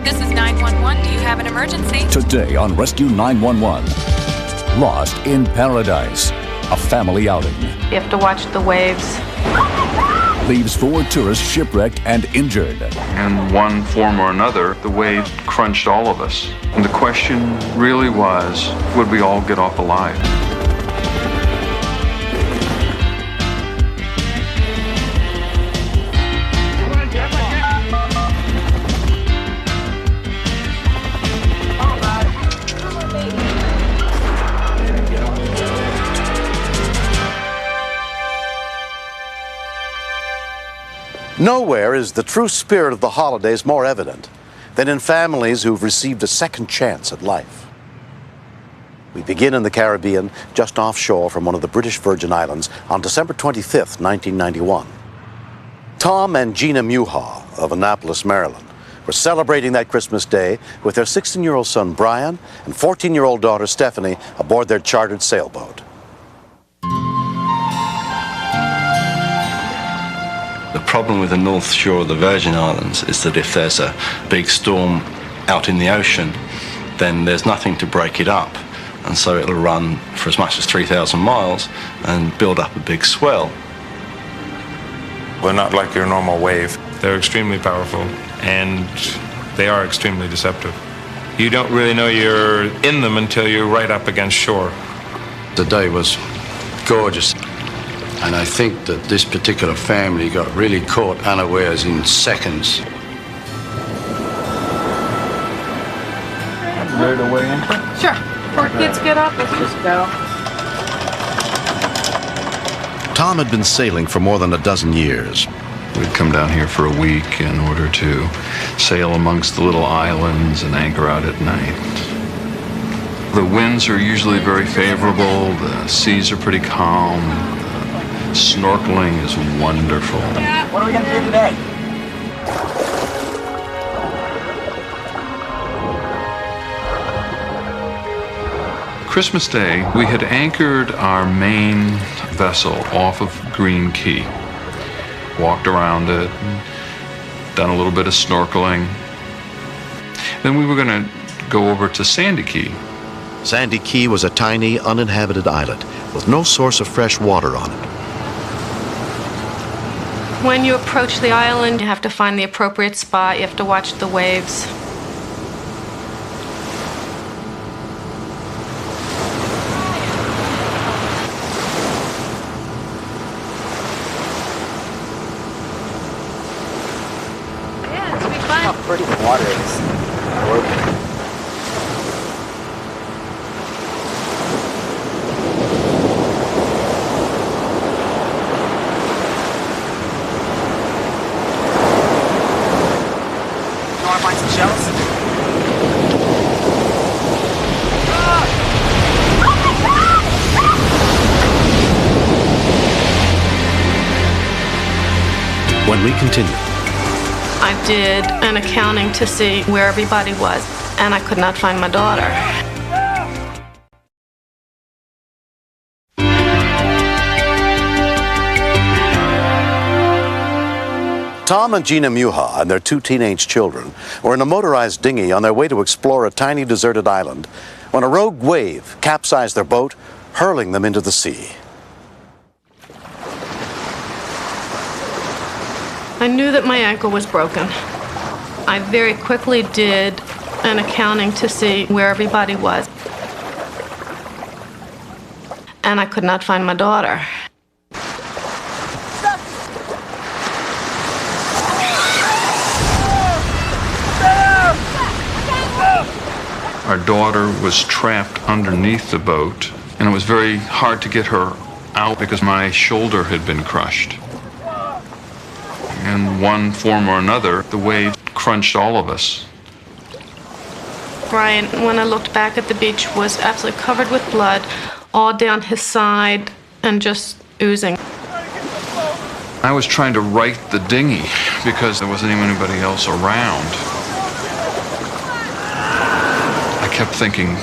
This is 911. Do you have an emergency? Today on Rescue 911, Lost in Paradise, a family outing. You have to watch the waves. Leaves 4 tourists shipwrecked and injured. In one form or another, the wave crunched all of us. And the question really was, would we all get off alive? Nowhere is the true spirit of the holidays more evident than in families who've received a second chance at life. We begin in the Caribbean, just offshore from one of the British Virgin Islands on December 25th, 1991. Tom and Gina Muha of Annapolis, Maryland, were celebrating that Christmas day with their 16-year-old son Brian and 14-year-old daughter Stephanie aboard their chartered sailboat. The problem with the north shore of the Virgin Islands is that if there's a big storm out in the ocean, then there's nothing to break it up. And so it'll run for as much as 3,000 miles and build up a big swell. They're not like your normal wave. They're extremely powerful, and they are extremely deceptive. You don't really know you're in them until you're right up against shore. The day was gorgeous. And I think that this particular family got really caught unawares in seconds. Ready to weigh in? Sure. Before kids get up, let's just go. Tom had been sailing for more than a dozen years. We'd come down here for a week in order to sail amongst the little islands and anchor out at night. The winds are usually very favorable, the seas are pretty calm. Snorkeling is wonderful. What are we going to do today? Christmas Day, we had anchored our main vessel off of Green Key. Walked around it, done a little bit of snorkeling. Then we were going to go over to Sandy Key. Sandy Key was a tiny, uninhabited islet with no source of fresh water on it. When you approach the island, you have to find the appropriate spot. You have to watch the waves. Yeah, it's gonna be fun. How pretty the water is. When we continue, I did an accounting to see where everybody was, and I could not find my daughter. Tom and Gina Muha and their 2 teenage children were in a motorized dinghy on their way to explore a tiny deserted island when a rogue wave capsized their boat, hurling them into the sea. I knew that my ankle was broken. I very quickly did an accounting to see where everybody was, and I could not find my daughter. Our daughter was trapped underneath the boat, and it was very hard to get her out because my shoulder had been crushed. In one form or another, the wave crunched all of us. Brian, when I looked back at the beach, was absolutely covered with blood, all down his side and just oozing. I was trying to right the dinghy because there wasn't even anybody else around. I kept thinking,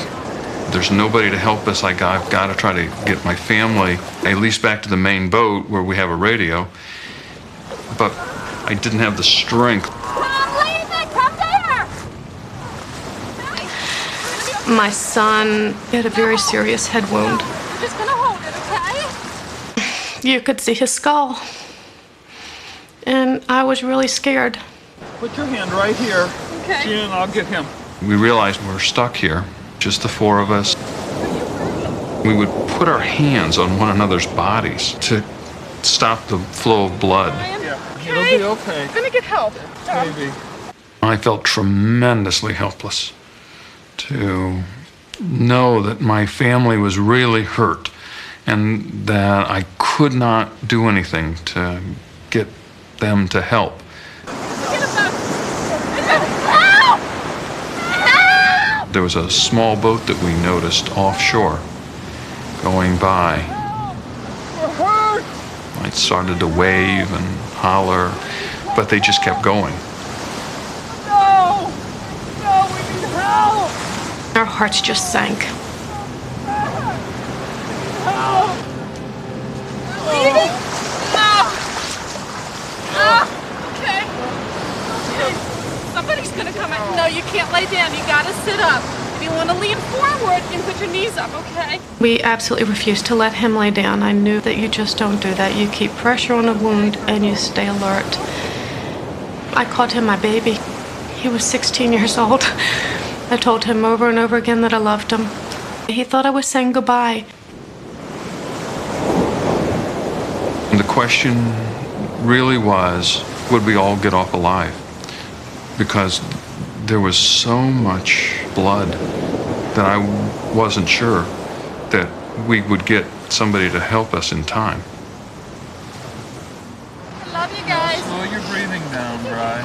there's nobody to help us. I've got to try to get my family at least back to the main boat where we have a radio. But I didn't have the strength. Come, leave it! Come there! My son had a very serious head wound. I'm just gonna hold it, okay? You could see his skull. And I was really scared. Put your hand right here. Okay. Jen, I'll get him. We realized we're stuck here, just the four of us. We would put our hands on one another's bodies to stop the flow of blood. Yeah, it'll be okay. I'm gonna get help. Baby. I felt tremendously helpless to know that my family was really hurt and that I could not do anything to get them to help. There was a small boat that we noticed offshore going by. I started to wave and holler, but they just kept going. No! No, we need help! Our hearts just sank. Help! Okay. Okay. Somebody's gonna come out. No, you can't lay down. You gotta sit up. If you want to lean forward, you can put your knees up, okay? We absolutely refused to let him lay down. I knew that you just don't do that. You keep pressure on a wound and you stay alert. I called him my baby. He was 16 years old. I told him over and over again that I loved him. He thought I was saying goodbye. And the question really was, would we all get off alive? Because there was so much blood that I wasn't sure that we would get somebody to help us in time. I love you guys. Slow your breathing down, Bri.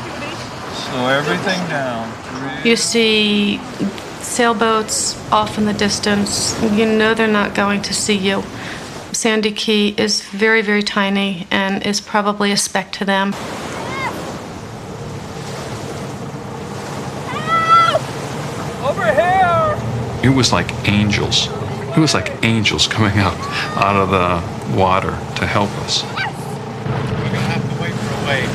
Slow everything down. Breathe. You see sailboats off in the distance. You know they're not going to see you. Sandy Key is very, very tiny and is probably a speck to them. Over here! It was like angels. It was like angels coming up out of the water to help us. We're gonna have to wait for a wave.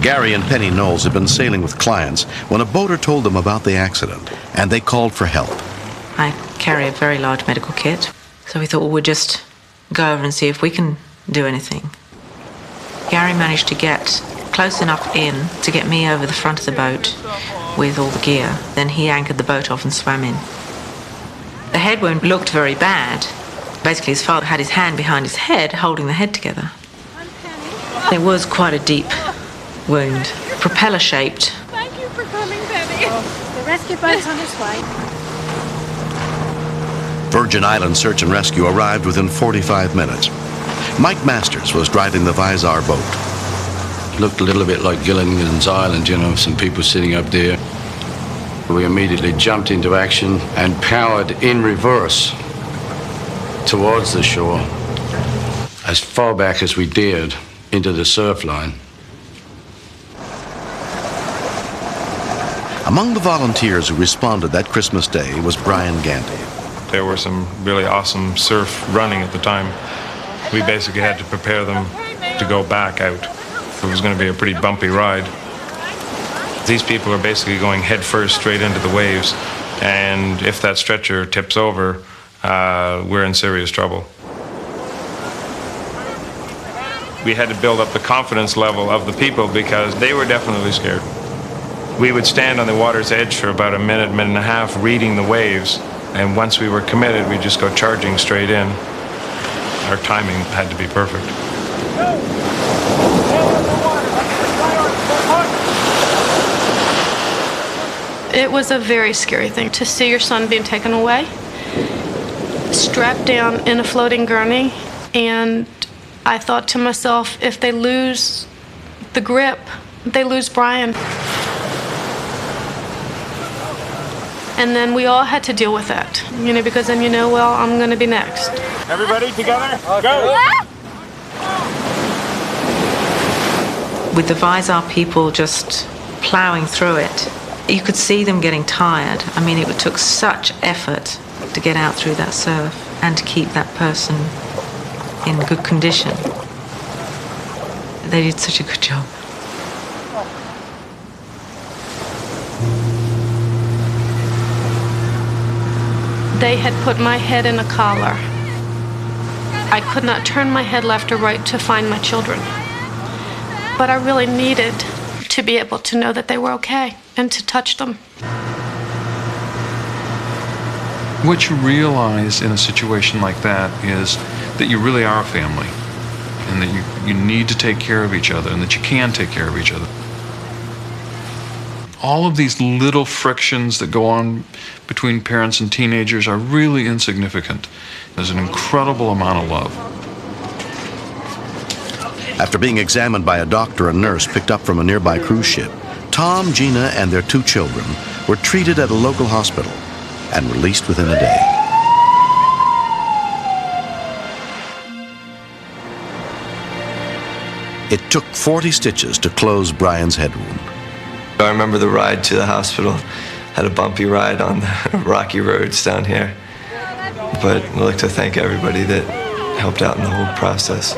Gary and Penny Knowles had been sailing with clients when a boater told them about the accident, and they called for help. I carry a very large medical kit, so we thought, well, we'd just go over and see if we can do anything. Gary managed to get close enough in to get me over the front of the boat with all the gear. Then he anchored the boat off and swam in. The head wound looked very bad. Basically, his father had his hand behind his head, holding the head together. It was quite a deep wound, propeller-shaped. Thank you for coming, Penny. The rescue boat's on its way. Virgin Island Search and Rescue arrived within 45 minutes. Mike Masters was driving the Visar boat. Looked a little bit like Gilligan's Island, you know, some people sitting up there. We immediately jumped into action and powered in reverse towards the shore, as far back as we dared into the surf line. Among the volunteers who responded that Christmas Day was Brian Gandy. There were some really awesome surf running at the time. We basically had to prepare them to go back out. It was going to be a pretty bumpy ride. These people are basically going head first straight into the waves, and if that stretcher tips over, we're in serious trouble. We had to build up the confidence level of the people because they were definitely scared. We would stand on the water's edge for about a minute and a half reading the waves, and once we were committed, we'd just go charging straight in. Our timing had to be perfect. It was a very scary thing to see your son being taken away, strapped down in a floating gurney, and I thought to myself, if they lose the grip, they lose Brian. And then we all had to deal with that, you know, because then you know, well, I'm going to be next. Everybody together? Go! With the Visar people just plowing through it, you could see them getting tired. I mean, it took such effort to get out through that surf and to keep that person in good condition. They did such a good job. They had put my head in a collar. I could not turn my head left or right to find my children. But I really needed to be able to know that they were okay and to touch them. What you realize in a situation like that is that you really are a family, and that you need to take care of each other, and that you can take care of each other. All of these little frictions that go on between parents and teenagers are really insignificant. There's an incredible amount of love. After being examined by a doctor and nurse picked up from a nearby cruise ship, Tom, Gina, and their 2 children were treated at a local hospital and released within a day. It took 40 stitches to close Brian's head wound. I remember the ride to the hospital. Had a bumpy ride on the rocky roads down here. But I'd like to thank everybody that helped out in the whole process.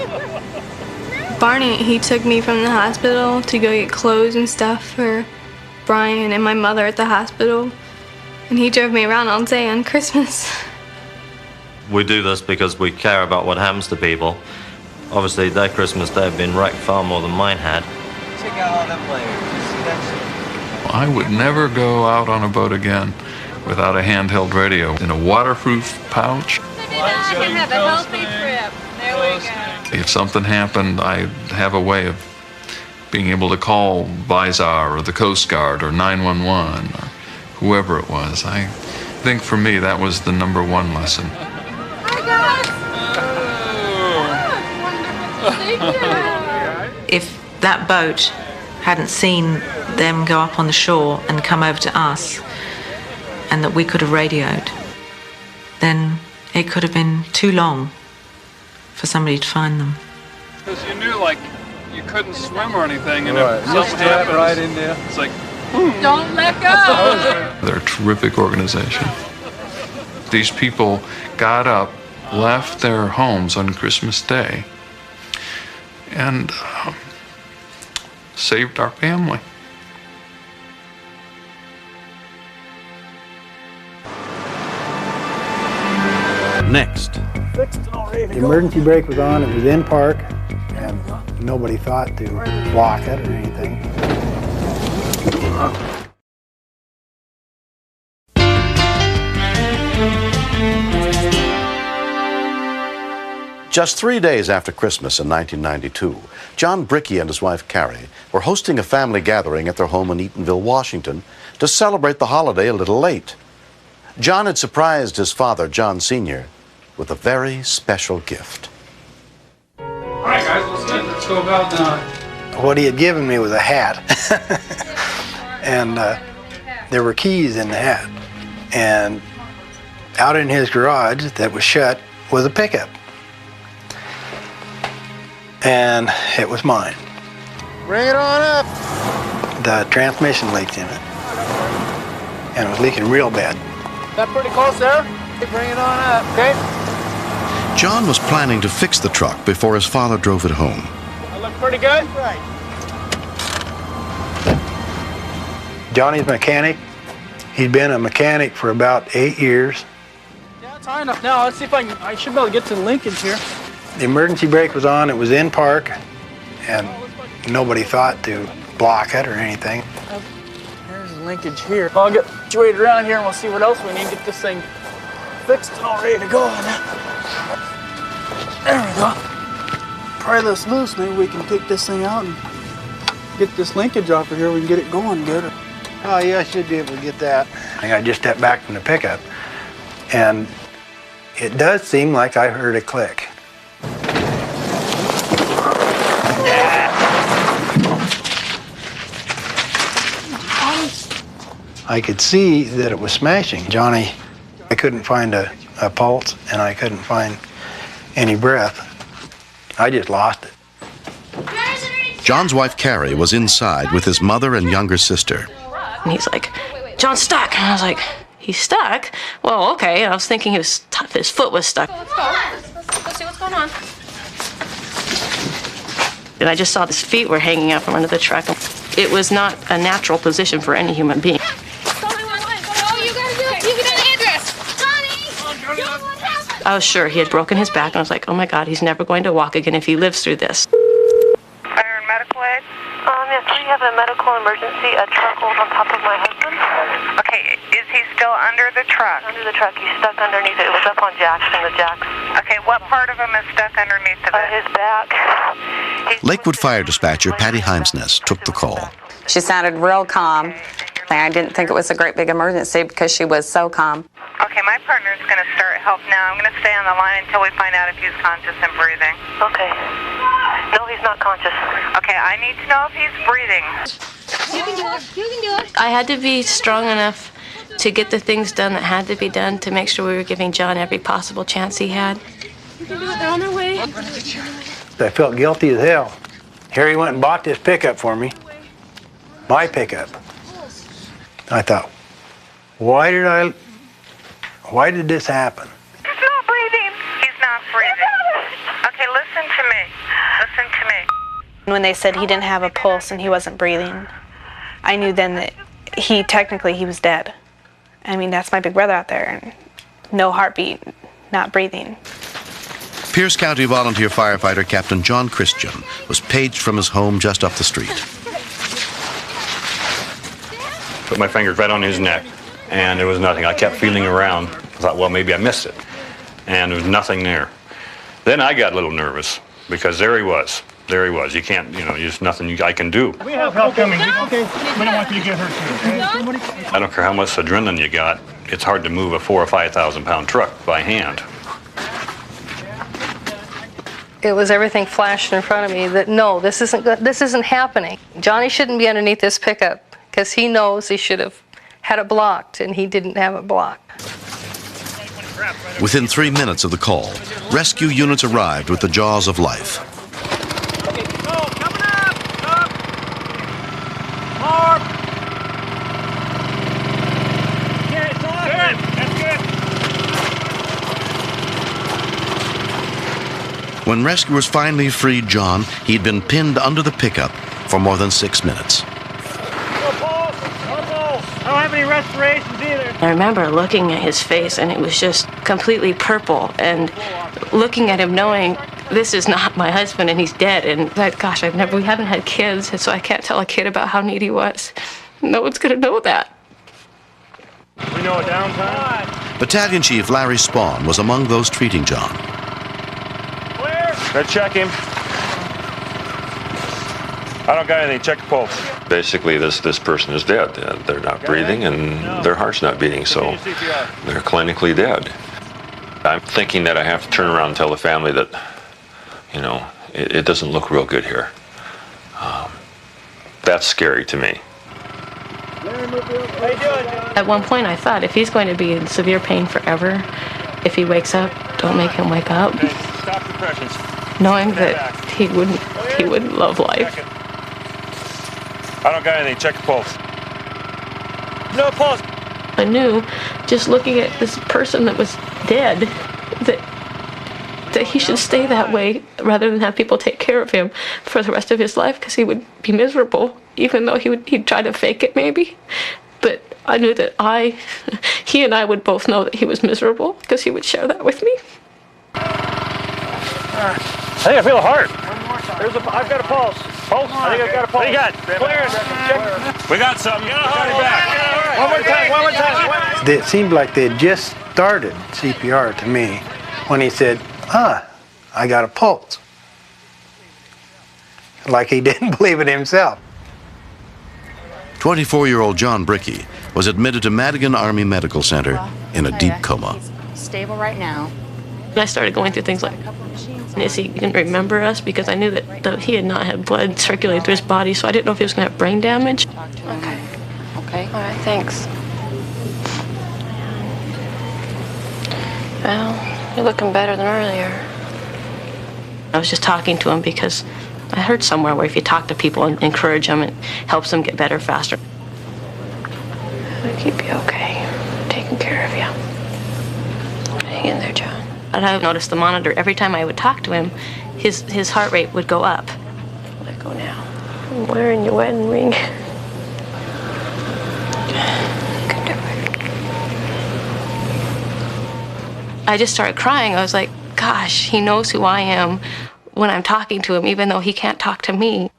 Barney, he took me from the hospital to go get clothes and stuff for Brian and my mother at the hospital. And he drove me around all day on Christmas. We do this because we care about what happens to people. Obviously, their Christmas Day had been wrecked far more than mine had. Check out all them players. You see that shit? I would never go out on a boat again without a handheld radio in a waterproof pouch. Maybe I can have a healthy trip. There we go. If something happened, I'd have a way of being able to call Visar or the Coast Guard or 911 or whoever it was. I think for me that was the #1 lesson. Hi guys. If that boat hadn't seen them go up on the shore and come over to us, and that we could have radioed, then it could have been too long for somebody to find them. Because you knew, like, you couldn't swim or anything, and right. if something happens, right in there. It's like, don't let go. They're a terrific organization. These people got up, left their homes on Christmas Day, and saved our family. Next. The emergency brake was on, it was in park, and nobody thought to block it or anything. Just 3 days after Christmas in 1992, John Bricky and his wife Carrie were hosting a family gathering at their home in Eatonville, Washington, to celebrate the holiday a little late. John had surprised his father, John Sr., with a very special gift. all right, guys, let's go about What he had given me was a hat. And there were keys in the hat. And out in his garage that was shut was a pickup. And it was mine. Bring it on up. The transmission leaked in it. And it was leaking real bad. That pretty close there? Bring it on up, okay? John was planning to fix the truck before his father drove it home. That look pretty good? Right. Johnny's a mechanic. He'd been a mechanic for about 8 years. Yeah, it's high enough now. Let's see if I should be able to get to the linkage here. The emergency brake was on, it was in park, and nobody thought to block it or anything. There's the linkage here. I'll get situated around here and we'll see what else we need to get this thing fixed and all ready to go. There we go. Pry this loose, maybe we can take this thing out and get this linkage off of here. We can get it going good. Oh yeah, I should be able to get that. I just stepped back from the pickup, and it does seem like I heard a click. I could see that it was smashing. Johnny, I couldn't find a pulse, and I couldn't find any breath. I just lost it. John's wife Carrie was inside with his mother and younger sister. And he's like, John's stuck. And I was like, he's stuck? Well, okay. And I was thinking his foot was stuck. Let's go. Let's see what's going on. And I just saw his feet were hanging out from under the truck. It was not a natural position for any human being. Oh, you gotta do it. You get an address. Johnny! I was sure he had broken his back, and I was like, oh my God, he's never going to walk again if he lives through this. Iron medical aid? Yes, we have a medical emergency. A truck rolled on top of my husband. Okay, is he still under the truck? Under the truck. He's stuck underneath it. It was up on jacks, and the jacks. Okay, what part of him is stuck underneath of it? His back. Lakewood Fire Dispatcher Patty Heimsness took the call. She sounded real calm. I didn't think it was a great big emergency because she was so calm. Okay, my partner's going to start help now. I'm going to stay on the line until we find out if he's conscious and breathing. Okay. No, he's not conscious. Okay, I need to know if he's breathing. You can do it. You can do it. I had to be strong enough to get the things done that had to be done to make sure we were giving John every possible chance he had. You can do it. They're on their way. I felt guilty as hell. Harry went and bought this pickup for me. My pickup. I thought, why did this happen? He's not breathing. He's not breathing. Okay, listen to me. Listen to me. When they said he didn't have a pulse and he wasn't breathing, I knew then that he was dead. I mean, that's my big brother out there, and no heartbeat, not breathing. Pierce County volunteer firefighter Captain John Christian was paged from his home just up the street. Put my fingers right on his neck, and there was nothing. I kept feeling around. I thought, well, maybe I missed it. And there was nothing there. Then I got a little nervous, because there he was. There he was. You can't, there's nothing I can do. We have help coming. Okay. We don't want you to get hurt too, okay? Somebody? I don't care how much adrenaline you got. It's hard to move a 4,000 or 5,000 pound truck by hand. It was everything flashed in front of me that, no, this isn't good. This isn't happening. Johnny shouldn't be underneath this pickup because he knows he should have had it blocked, and he didn't have it blocked. Within 3 minutes of the call, rescue units arrived with the jaws of life. When rescuers finally freed John, he'd been pinned under the pickup for more than 6 minutes. I don't have any respirations either. I remember looking at his face, and it was just completely purple, and looking at him knowing this is not my husband and he's dead. And like, gosh, we haven't had kids, and so I can't tell a kid about how neat he was. No one's gonna know that. We know a downtime. Battalion Chief Larry Spawn was among those treating John. Let's check him. I don't got anything. Check the pulse. Basically, this person is dead. They're not breathing, and their heart's not beating, so they're clinically dead. I'm thinking that I have to turn around and tell the family that, it doesn't look real good here. That's scary to me. At one point, I thought, if he's going to be in severe pain forever, if he wakes up, don't make him wake up. Stop compressions. Knowing that he wouldn't love life. I don't got anything. Check the pulse. No pulse. I knew, just looking at this person that was dead, that he should stay that way rather than have people take care of him for the rest of his life, because he would be miserable, even though he'd try to fake it maybe. But I knew that he and I would both know that he was miserable, because he would share that with me. I think I feel a heart. I've got a pulse. Pulse? I think I've got a pulse. What do you got? Clear. We got something. One more time. It seemed like they had just started CPR to me when he said, I got a pulse. Like he didn't believe it himself. 24-year-old John Brickey was admitted to Madigan Army Medical Center in a deep coma. Stable right now. I started going through things like, is he going to remember us? Because I knew that he had not had blood circulating through his body, so I didn't know if he was going to have brain damage. Okay. Okay. All right, thanks. Well, you're looking better than earlier. I was just talking to him because I heard somewhere where if you talk to people and encourage them, it helps them get better faster. I'll keep you okay. I'm taking care of you. Hang in there, John. And I noticed the monitor, every time I would talk to him, his heart rate would go up. Let go now. I'm wearing your wedding ring. You can do it. I just started crying. I was like, gosh, he knows who I am when I'm talking to him, even though he can't talk to me.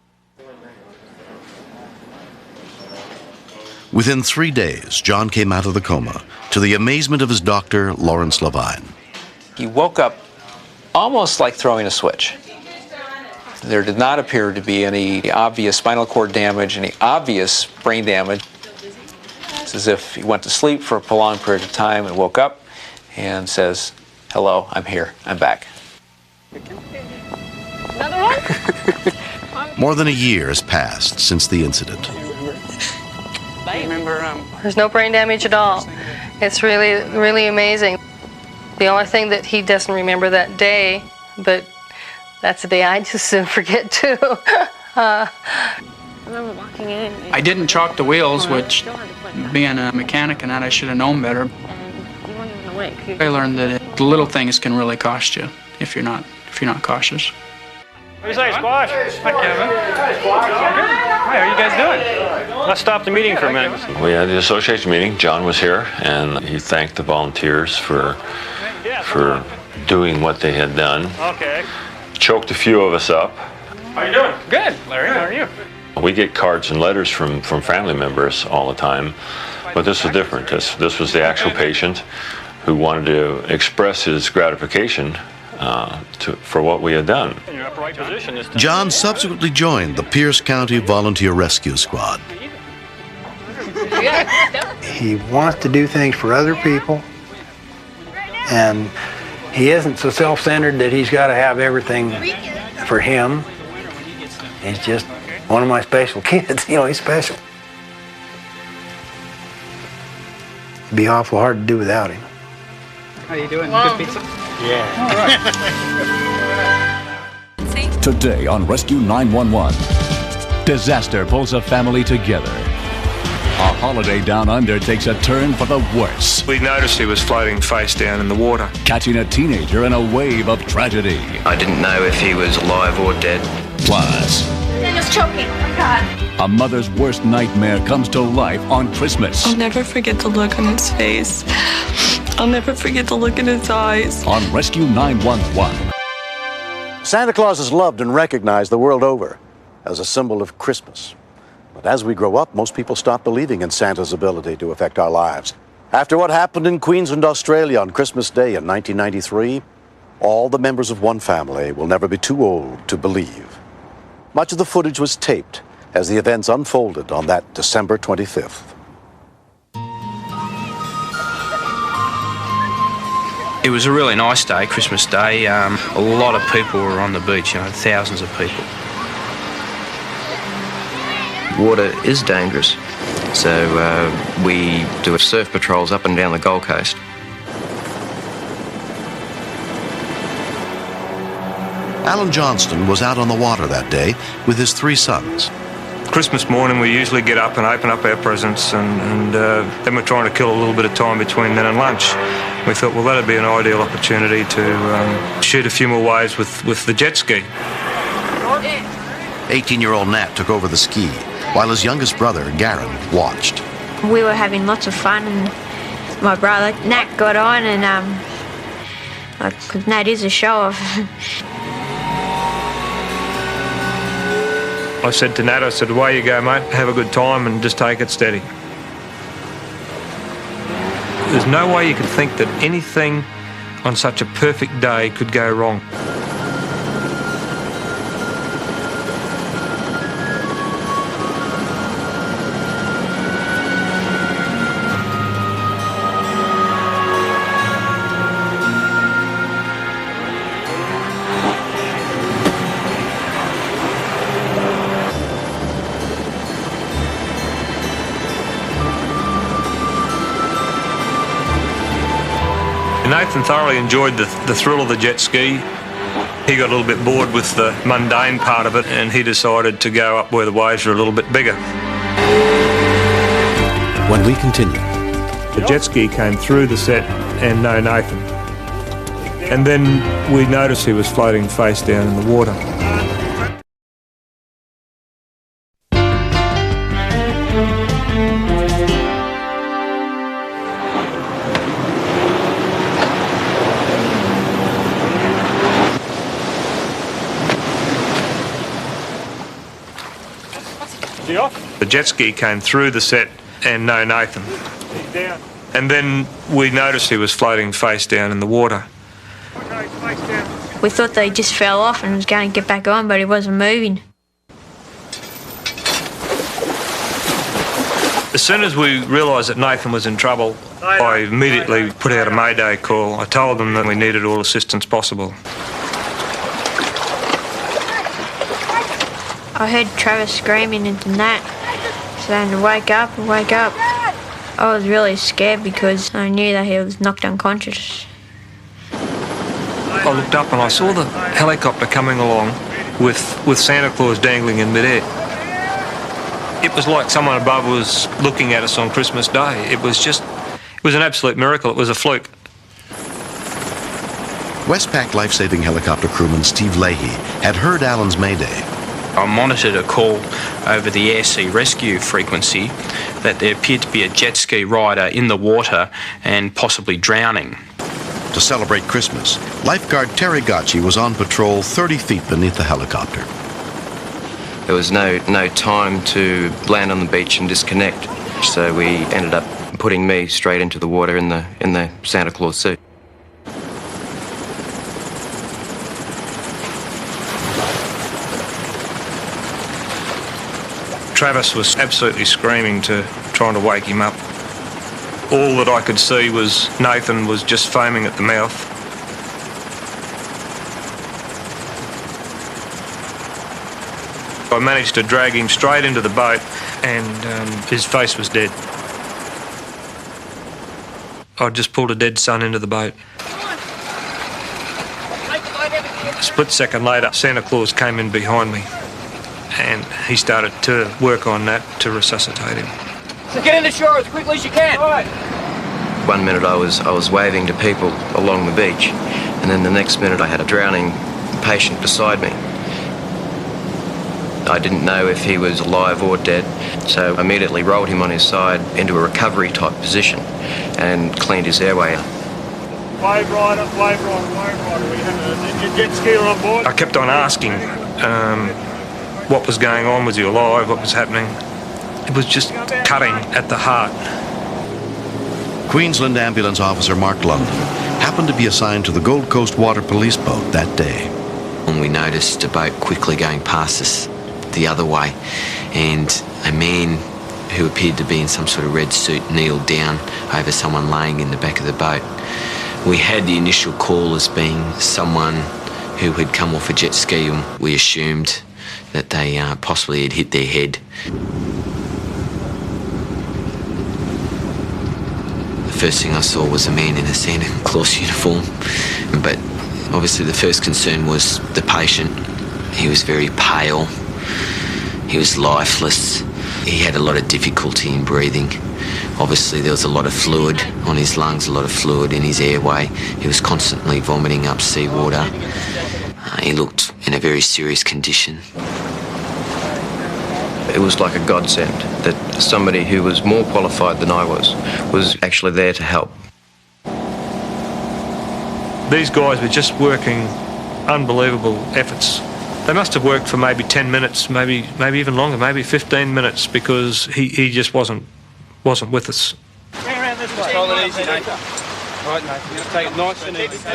Within 3 days, John came out of the coma, to the amazement of his doctor, Lawrence Levine. He woke up almost like throwing a switch. There did not appear to be any obvious spinal cord damage, any obvious brain damage. It's as if he went to sleep for a prolonged period of time and woke up and says, "Hello, I'm here, I'm back." Another one? More than a year has passed since the incident. There's no brain damage at all. It's really, really amazing. The only thing that he doesn't remember that day, but that's the day I just soon forget too. I remember walking in. I didn't chalk the wheels, which, being a mechanic and that, I should have known better. You weren't even awake. I learned that the little things can really cost you if you're not cautious. What do you say, Squash? Hi, Kevin. Hi, Squash. Hi, how are you guys doing? Let's stop the meeting for a minute. We had the association meeting. John was here, and he thanked the volunteers for doing what they had done. Okay. Choked a few of us up. How you doing? Good, Larry. How are you? We get cards and letters from family members all the time, but this was different. This was the actual patient who wanted to express his gratification for what we had done. John subsequently joined the Pierce County Volunteer Rescue Squad. He wants to do things for other people, and he isn't so self-centered that he's got to have everything for him. He's just one of my special kids. You know, he's special. It'd be awful hard to do without him. How you doing? Good pizza? Yeah. Today on Rescue 911, disaster pulls a family together. A holiday down under takes a turn for the worse. We noticed he was floating face down in the water. Catching a teenager in a wave of tragedy. I didn't know if he was alive or dead. Plus, Daniel's choking. Oh, God. a mother's worst nightmare comes to life on Christmas. I'll never forget the look on his face. I'll never forget the look in his eyes. On Rescue 911. Santa Claus is loved and recognized the world over as a symbol of Christmas. But as we grow up, most people stop believing in Santa's ability to affect our lives. After what happened in Queensland, Australia on Christmas Day in 1993, all the members of one family will never be too old to believe. Much of the footage was taped as the events unfolded on that December 25th. It was a really nice day, Christmas Day. A lot of people were on the beach, thousands of people. Water is dangerous, so we do surf patrols up and down the Gold Coast. Alan Johnston was out on the water that day with his 3 sons. Christmas morning, we usually get up and open up our presents, and then we're trying to kill a little bit of time between then and lunch. We thought, well, that'd be an ideal opportunity to shoot a few more waves with the jet ski. 18-year-old Nat took over the ski, while his youngest brother, Garen, watched. We were having lots of fun, and my brother, Nat, got on, and Nat is a show-off. I said to Nat, I said, away you go, mate, have a good time and just take it steady. There's no way you could think that anything on such a perfect day could go wrong. Nathan thoroughly enjoyed the thrill of the jet ski. He got a little bit bored with the mundane part of it, and he decided to go up where the waves are a little bit bigger. When we continue. The jet ski came through the set and no Nathan. And then we noticed he was floating face down in the water. jet ski came through the set and no Nathan. And then we noticed he was floating face down in the water. We thought they just fell off and was going to get back on, but he wasn't moving. As soon as we realised that Nathan was in trouble, I immediately put out a mayday call. I told them that we needed all assistance possible. I heard Travis screaming into Nat, saying to wake up, wake up. I was really scared because I knew that he was knocked unconscious. I looked up and I saw the helicopter coming along with Santa Claus dangling in midair. It was like someone above was looking at us on Christmas Day. It was an absolute miracle. It was a fluke. Westpac life-saving helicopter crewman Steve Leahy had heard Alan's mayday. I monitored a call over the air-sea rescue frequency that there appeared to be a jet ski rider in the water and possibly drowning. To celebrate Christmas, lifeguard Terry Gacci was on patrol 30 feet beneath the helicopter. There was no time to land on the beach and disconnect, so we ended up putting me straight into the water in the Santa Claus suit. Travis was absolutely screaming, trying to wake him up. All that I could see was Nathan was just foaming at the mouth. I managed to drag him straight into the boat and his face was dead. I just pulled a dead son into the boat. A split second later, Santa Claus came in behind me and he started to work on that to resuscitate him. So get in the shore as quickly as you can. All right. One minute I was waving to people along the beach, and then the next minute I had a drowning patient beside me. I didn't know if he was alive or dead, so I immediately rolled him on his side into a recovery type position and cleaned his airway. Wave rider, wave rider, wave rider. We have a jet skier on board. I kept on asking what was going on, was he alive, what was happening. It was just cutting at the heart. Queensland ambulance officer Mark London happened to be assigned to the Gold Coast Water Police boat that day. And we noticed a boat quickly going past us the other way, and a man who appeared to be in some sort of red suit kneeled down over someone laying in the back of the boat. We had the initial call as being someone who had come off a jet ski, and we assumed that they possibly had hit their head. The first thing I saw was a man in a Santa Claus uniform, but obviously the first concern was the patient. He was very pale, he was lifeless, he had a lot of difficulty in breathing. Obviously there was a lot of fluid on his lungs, a lot of fluid in his airway. He was constantly vomiting up seawater. He looked in a very serious condition. It was like a godsend that somebody who was more qualified than I was actually there to help. These guys were just working unbelievable efforts. They must have worked for maybe 10 minutes, maybe even longer, maybe 15 minutes, because he just wasn't with us.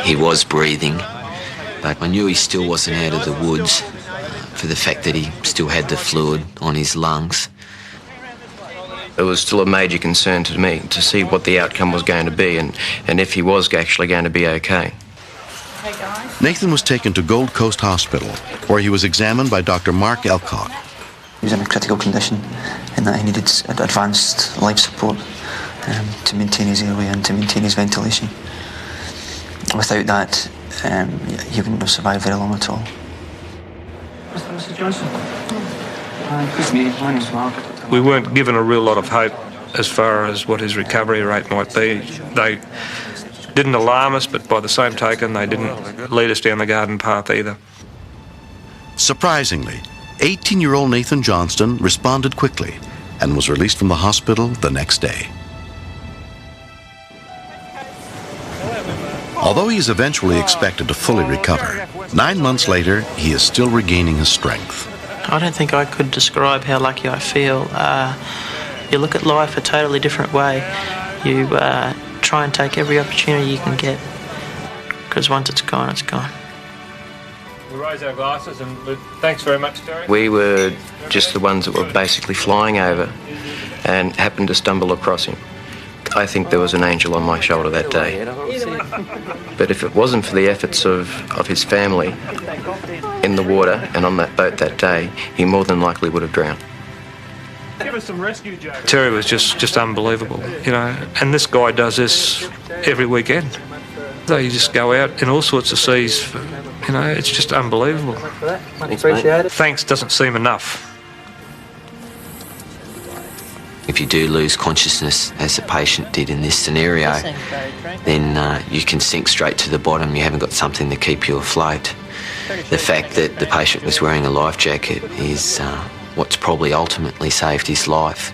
He was breathing, but I knew he still wasn't out of the woods for the fact that he still had the fluid on his lungs. It was still a major concern to me to see what the outcome was going to be and if he was actually going to be okay. Nathan was taken to Gold Coast Hospital, where he was examined by Dr. Mark Elcock. He was in a critical condition in that he needed advanced life support to maintain his airway and to maintain his ventilation. Without that, he wouldn't have survived very long at all. Mr. Johnson. Good meeting. My name's Mark. We weren't given a real lot of hope as far as what his recovery rate might be. They didn't alarm us, but by the same token, they didn't lead us down the garden path either. Surprisingly, 18-year-old Nathan Johnston responded quickly and was released from the hospital the next day. Although he is eventually expected to fully recover, 9 months later, he is still regaining his strength. I don't think I could describe how lucky I feel. You look at life a totally different way. You try and take every opportunity you can get, because once it's gone, it's gone. We raise our glasses and thanks very much, Terry. We were just the ones that were basically flying over and happened to stumble across him. I think there was an angel on my shoulder that day. But if it wasn't for the efforts of his family in the water and on that boat that day, he more than likely would have drowned. Give us some rescue jokes. Terry was just unbelievable, you know, and this guy does this every weekend. They just go out in all sorts of seas, you know, it's just unbelievable. Thanks, appreciate it. Thanks doesn't seem enough. If you do lose consciousness, as the patient did in this scenario, then you can sink straight to the bottom. You haven't got something to keep you afloat. The fact that the patient was wearing a life jacket is what's probably ultimately saved his life.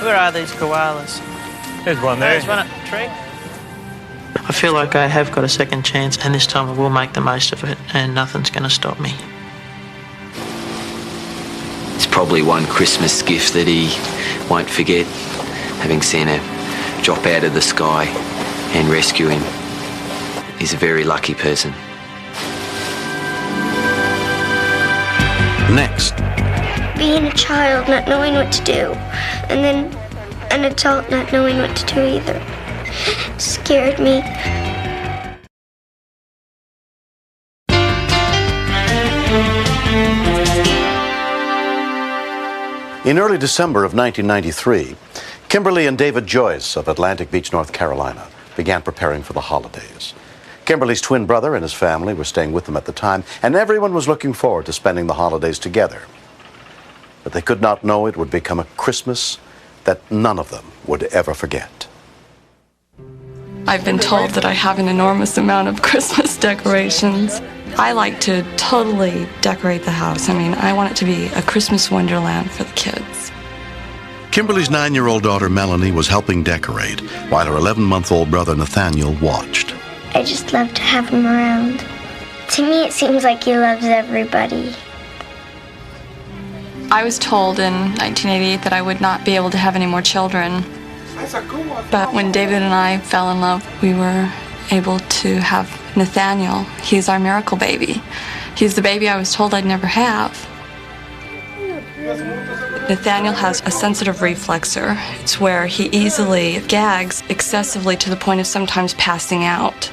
Where are these koalas? There's one there. There's one up the tree. I feel like I have got a second chance, and this time I will make the most of it, and nothing's going to stop me. It's probably one Christmas gift that he won't forget, having seen her drop out of the sky and rescue him. He's a very lucky person. Next. Being a child, not knowing what to do, and then an adult not knowing what to do either, scared me. In early December of 1993, Kimberly and David Joyce of Atlantic Beach, North Carolina, began preparing for the holidays. Kimberly's twin brother and his family were staying with them at the time, and everyone was looking forward to spending the holidays together. But they could not know it would become a Christmas that none of them would ever forget. I've been told that I have an enormous amount of Christmas decorations. I like to totally decorate the house. I mean, I want it to be a Christmas wonderland for the kids. Kimberly's 9-year-old daughter Melanie was helping decorate, while her 11-month-old brother Nathaniel watched. I just love to have him around. To me, it seems like he loves everybody. I was told in 1988 that I would not be able to have any more children. But when David and I fell in love, we were able to have Nathaniel. He's our miracle baby. He's the baby I was told I'd never have. Nathaniel has a sensitive reflexor. It's where he easily gags excessively to the point of sometimes passing out.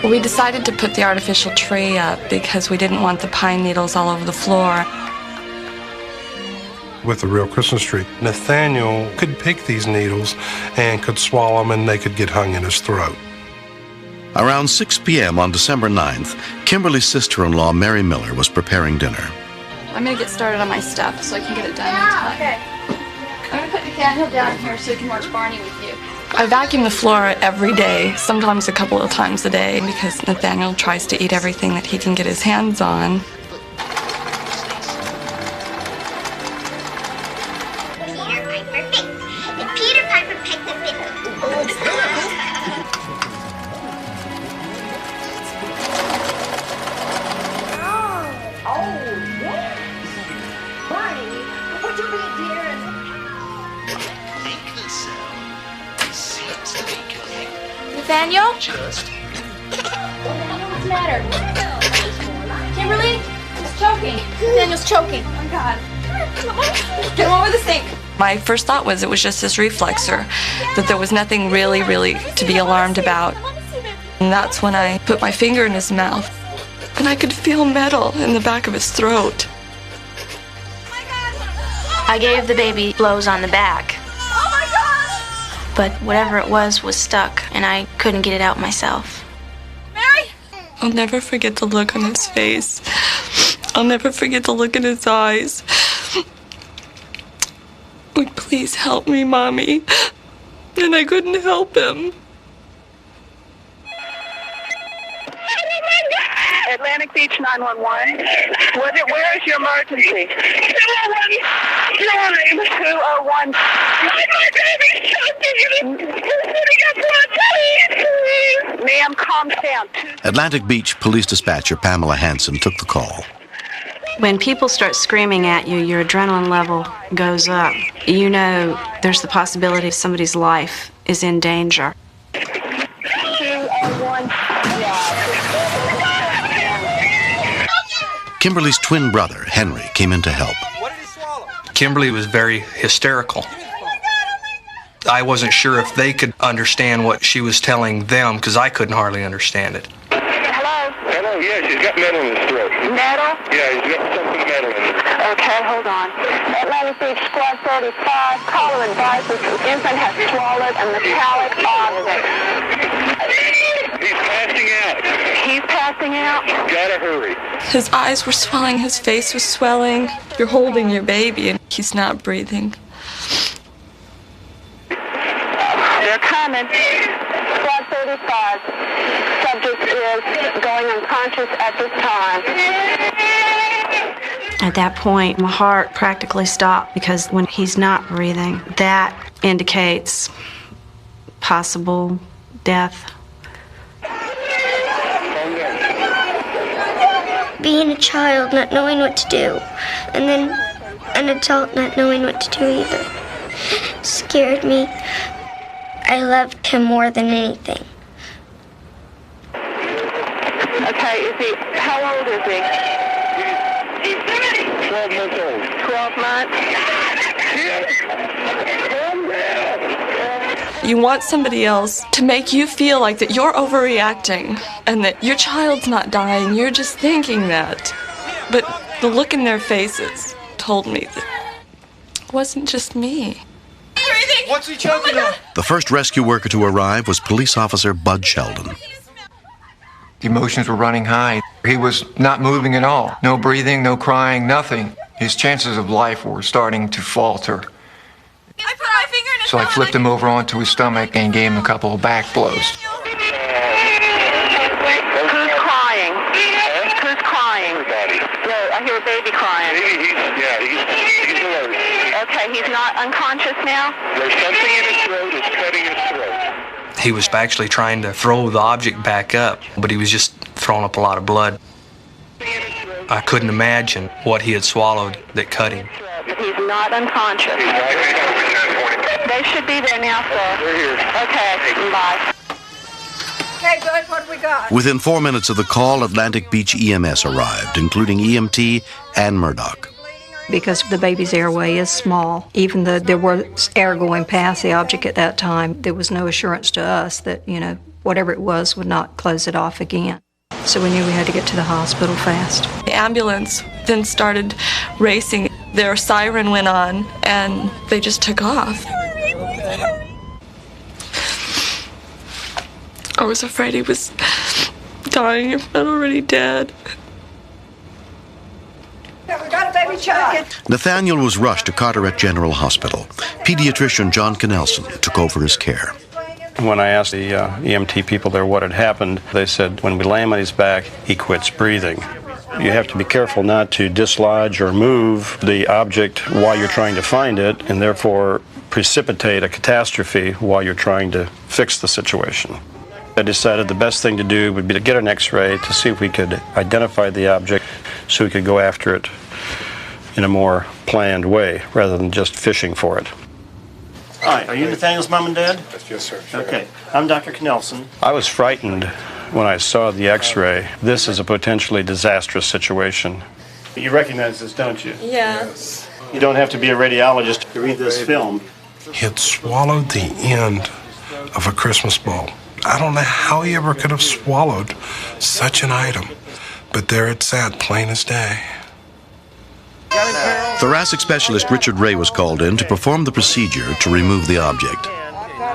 We decided to put the artificial tree up because we didn't want the pine needles all over the floor. With the real Christmas tree, Nathaniel could pick these needles and could swallow them, and they could get hung in his throat. Around 6 p.m. on December 9th, Kimberly's sister-in-law, Mary Miller, was preparing dinner. I'm going to get started on my stuff so I can get it done in time. Okay. I'm going to put Nathaniel down here so he can watch Barney with you. I vacuum the floor every day, sometimes a couple of times a day, because Nathaniel tries to eat everything that he can get his hands on. Peter Piper picked the fiddle. Nathaniel? What's the matter? Kimberly? He's choking. Nathaniel's choking. Oh, God. Get him over the sink. My first thought was it was just this reflexor, that there was nothing really to be alarmed about. And that's when I put my finger in his mouth, and I could feel metal in the back of his throat. I gave the baby blows on the back. Oh my gosh! But whatever it was stuck, and I couldn't get it out myself. Mary? I'll never forget the look on his face. I'll never forget the look in his eyes. Would please help me, Mommy? And I couldn't help him. Atlantic Beach 911. Where is your emergency? 201. 201. My baby's choking. He's sitting up front. Please. Ma'am, calm down. Atlantic Beach Police Dispatcher Pamela Hansen took the call. When people start screaming at you, your adrenaline level goes up. You know there's the possibility somebody's life is in danger. Kimberly's twin brother, Henry, came in to help. Kimberly was very hysterical. I wasn't sure if they could understand what she was telling them because I couldn't hardly understand it. Hello, yeah, she's got metal in his throat. Metal? Yeah, he's got something metal in his throat. Okay, hold on. Atlantic Beach Squad 35, caller advises the infant has swallowed a metallic object. He's passing out. He's passing out? You gotta hurry. His eyes were swelling, his face was swelling. You're holding your baby and he's not breathing. They're coming. Squad 35. Subject is going unconscious at this time. At that point, my heart practically stopped because when he's not breathing, that indicates possible death. Being a child, not knowing what to do, and then an adult not knowing what to do either, scared me. I loved him more than anything. Okay, how old is he? He's 12 months old. 12 months? You want somebody else to make you feel like that you're overreacting and that your child's not dying. You're just thinking that. But the look in their faces told me that it wasn't just me. What's he choking on? The first rescue worker to arrive was police officer Bud Sheldon. The emotions were running high. He was not moving at all. No breathing, no crying, nothing. His chances of life were starting to falter. So I flipped him over onto his stomach and gave him a couple of back blows. Who's crying? Who's crying? Everybody. No, I hear a baby crying. He's alert. Okay, he's not unconscious now? There's something in his throat. It's cutting his throat. He was actually trying to throw the object back up, but he was just throwing up a lot of blood. I couldn't imagine what he had swallowed that cut him. He's not unconscious. They should be there now, sir. They're here. Okay, bye. Okay, good. What have we got? Within 4 minutes of the call, Atlantic Beach EMS arrived, including EMT and Murdoch. Because the baby's airway is small, even though there was air going past the object at that time, there was no assurance to us that, whatever it was would not close it off again. So we knew we had to get to the hospital fast. The ambulance then started racing. Their siren went on and they just took off. I was afraid he was dying, if not already dead. We got a baby child. Nathaniel was rushed to Carteret General Hospital. Pediatrician John Cannelson took over his care. When I asked the EMT people there what had happened, they said when we lay him on his back, he quits breathing. You have to be careful not to dislodge or move the object while you're trying to find it, and therefore precipitate a catastrophe while you're trying to fix the situation. I decided the best thing to do would be to get an x-ray to see if we could identify the object so we could go after it in a more planned way rather than just fishing for it. Hi, are you Nathaniel's mom and dad? Yes, sir. Okay, I'm Dr. Cannelson. I was frightened when I saw the x-ray. This is a potentially disastrous situation. You recognize this, don't you? Yes. You don't have to be a radiologist to read this film. He had swallowed the end of a Christmas ball. I don't know how he ever could have swallowed such an item, but there it sat, plain as day. Thoracic specialist Richard Ray was called in to perform the procedure to remove the object.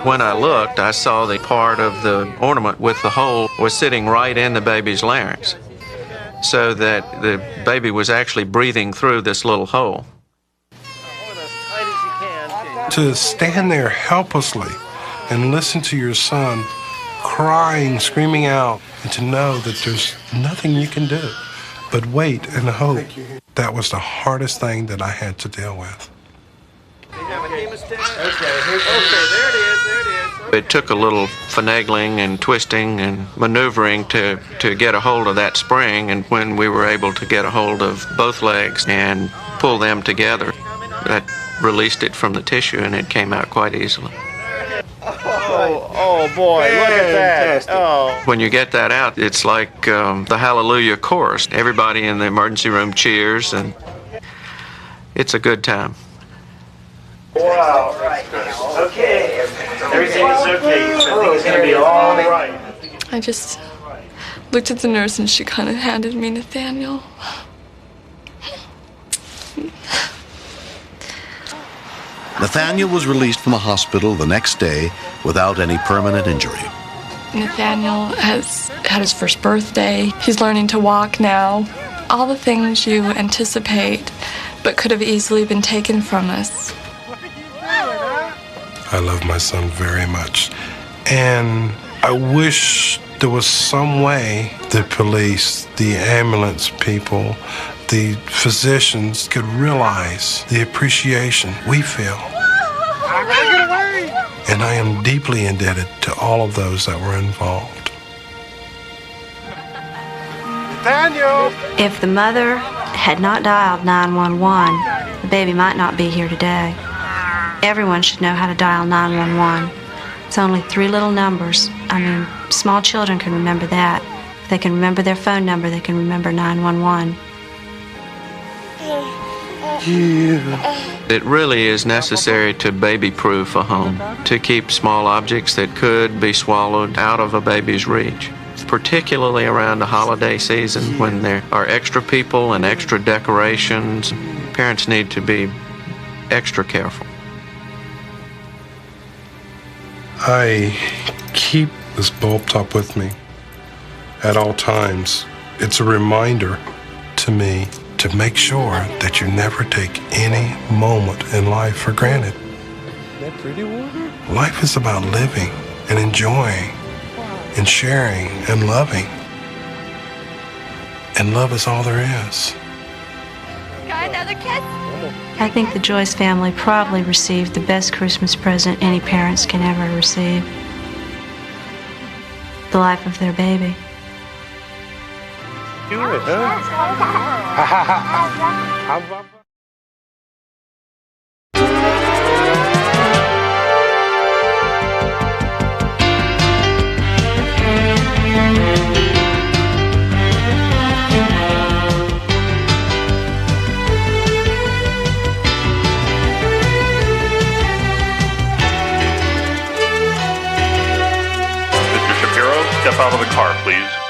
When I looked, I saw the part of the ornament with the hole was sitting right in the baby's larynx, so that the baby was actually breathing through this little hole. To stand there helplessly and listen to your son crying, screaming out, and to know that there's nothing you can do but wait and hope. That was the hardest thing that I had to deal with. It took a little finagling and twisting and maneuvering to get a hold of that spring, and when we were able to get a hold of both legs and pull them together, that released it from the tissue and it came out quite easily. Oh boy, look at that. Oh. When you get that out, it's like the Hallelujah chorus. Everybody in the emergency room cheers, and it's a good time. Wow. Okay. Everything is okay. Everything's going to be all right. I just looked at the nurse and she kind of handed me Nathaniel. Nathaniel was released from the hospital the next day without any permanent injury. Nathaniel has had his first birthday. He's learning to walk now. All the things you anticipate but could have easily been taken from us. I love my son very much. And I wish there was some way the police, the ambulance people, the physicians could realize the appreciation we feel. And I am deeply indebted to all of those that were involved. Nathaniel! If the mother had not dialed 911, the baby might not be here today. Everyone should know how to dial 911. It's only 3 little numbers. I mean, small children can remember that. If they can remember their phone number, they can remember 911. It really is necessary to baby-proof a home, to keep small objects that could be swallowed out of a baby's reach, particularly around the holiday season when there are extra people and extra decorations. Parents need to be extra careful. I keep this bulb top with me at all times. It's a reminder to me to make sure that you never take any moment in life for granted. That pretty water? Life is about living and enjoying and sharing and loving. And love is all there is. Got another kiss? I think the Joyce family probably received the best Christmas present any parents can ever receive. The life of their baby. Do it, huh? Mr. Shapiro, step out of the car, please.